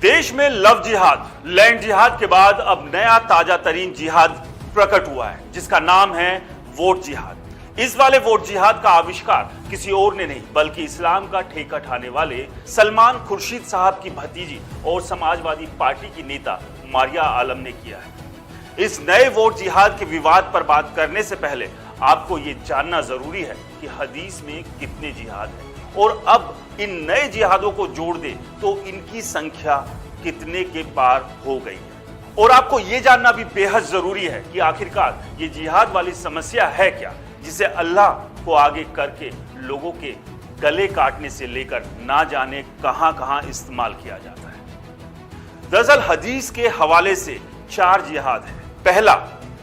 देश में लव जिहाद, लैंड जिहाद के बाद अब नया ताजा तरीन जिहाद प्रकट हुआ है, जिसका नाम है वोट जिहाद। इस वाले वोट जिहाद का आविष्कार किसी और ने नहीं बल्कि इस्लाम का ठेका ठाने वाले सलमान खुर्शीद साहब की भतीजी और समाजवादी पार्टी की नेता मारिया आलम ने किया है। इस नए वोट जिहाद के विवाद पर बात करने से पहले आपको ये जानना जरूरी है कि हदीस में कितने जिहाद हैं और अब इन नए जिहादों को जोड़ दे तो इनकी संख्या कितने के पार हो गई है। और आपको यह जानना भी बेहद जरूरी है कि आखिरकार ये जिहाद वाली समस्या है क्या, जिसे अल्लाह को आगे करके लोगों के गले काटने से लेकर ना जाने कहां कहां इस्तेमाल किया जाता है। दरअसल हदीस के हवाले से 4 जिहाद है। पहला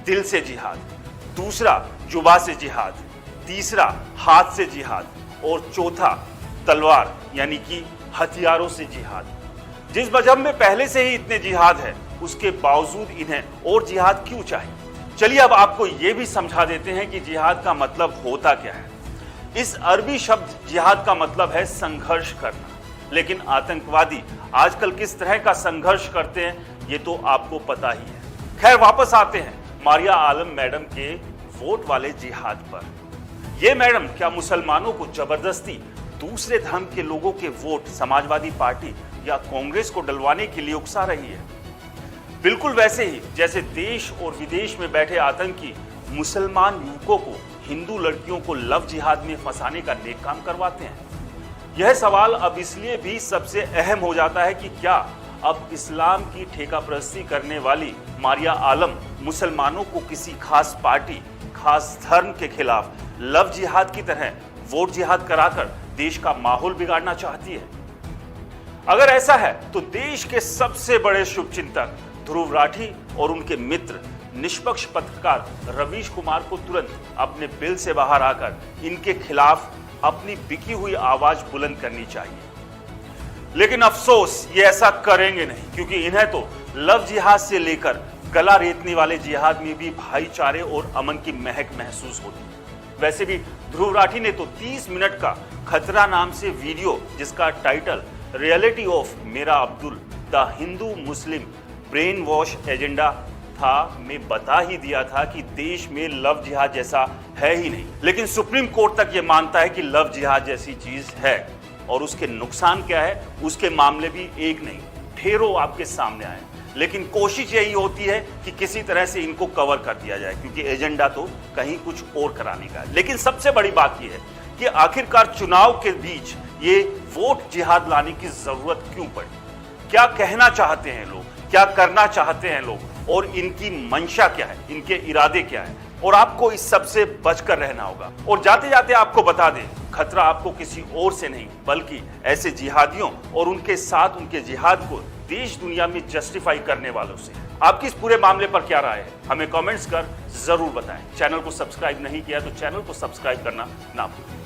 दिल से जिहाद, दूसरा जुबा से जिहाद, तीसरा हाथ से जिहाद और चौथा तलवार यानी कि हथियारों से जिहाद। जिस मजहब में पहले से ही इतने जिहाद है उसके बावजूद इन्हें और जिहाद क्यों चाहिए? चलिए अब आपको यह भी समझा देते हैं कि जिहाद का मतलब होता क्या है। इस अरबी शब्द जिहाद का मतलब है संघर्ष करना, लेकिन आतंकवादी आजकल किस तरह का संघर्ष करते हैं ये तो आपको पता ही है। खैर वापस आते हैं मारिया आलम मैडम के वोट वाले जिहाद पर। ये मैडम क्या मुसलमानों को जबरदस्ती दूसरे धर्म के लोगों के वोट समाजवादी पार्टी या कांग्रेस को डलवाने के लिए उकसा रही है? बिल्कुल वैसे ही जैसे देश और विदेश में बैठे आतंकी मुसलमान युवकों को हिंदू लड़कियों को लव जिहाद में फंसाने का नेक काम करवाते हैं। यह सवाल अब इसलिए भी सबसे अहम हो जाता है कि क्या अब इस्लाम की ठेकापरस्ती करने वाली मारिया आलम मुसलमानों को किसी खास पार्टी, खास धर्म के खिलाफ लव जिहाद की तरह वोट जिहाद कराकर देश का माहौल बिगाड़ना चाहती है? अगर ऐसा है तो देश के सबसे बड़े शुभचिंतक ध्रुव राठी और उनके मित्र निष्पक्ष पत्रकार रवीश कुमार को तुरंत अपने बिल से बाहर आकर इनके खिलाफ अपनी बिकी हुई आवाज बुलंद करनी चाहिए। लेकिन अफसोस ये ऐसा करेंगे नहीं, क्योंकि इन्हें तो लव जिहाद से लेकर गला रेतने वाले जिहाद में भी भाईचारे और अमन की महक महसूस होती है। वैसे भी ध्रुव राठी ने तो 30 मिनट का खतरा नाम से वीडियो, जिसका टाइटल रियलिटी ऑफ मेरा Abdul the Hindu Muslim brain wash agenda था, में बता ही दिया था कि देश में लव जिहाद जैसा है ही नहीं। लेकिन सुप्रीम कोर्ट तक ये मानता है कि लव जिहाद जैसी चीज है और उसके नुकसान क्या है उसके मामले भी एक नहीं ढेरों आपके सामने आए। लेकिन कोशिश यही होती है कि किसी तरह से इनको कवर कर दिया जाए, क्योंकि एजेंडा तो कहीं कुछ और कराने का है। लेकिन सबसे बड़ी बात यह है कि आखिरकार चुनाव के बीच ये वोट जिहाद लाने की जरूरत क्यों पड़ी? क्या कहना चाहते हैं लोग, क्या करना चाहते हैं लोग और इनकी मंशा क्या है, इनके इरादे क्या है? और आपको इस सब से बचकर रहना होगा। और जाते जाते आपको बता दें, खतरा आपको किसी और से नहीं बल्कि ऐसे जिहादियों और उनके साथ उनके जिहाद को देश दुनिया में जस्टिफाई करने वालों से। आपकी इस पूरे मामले पर क्या राय है हमें कमेंट्स कर जरूर बताएं। चैनल को सब्सक्राइब नहीं किया तो चैनल को सब्सक्राइब करना ना भूलें।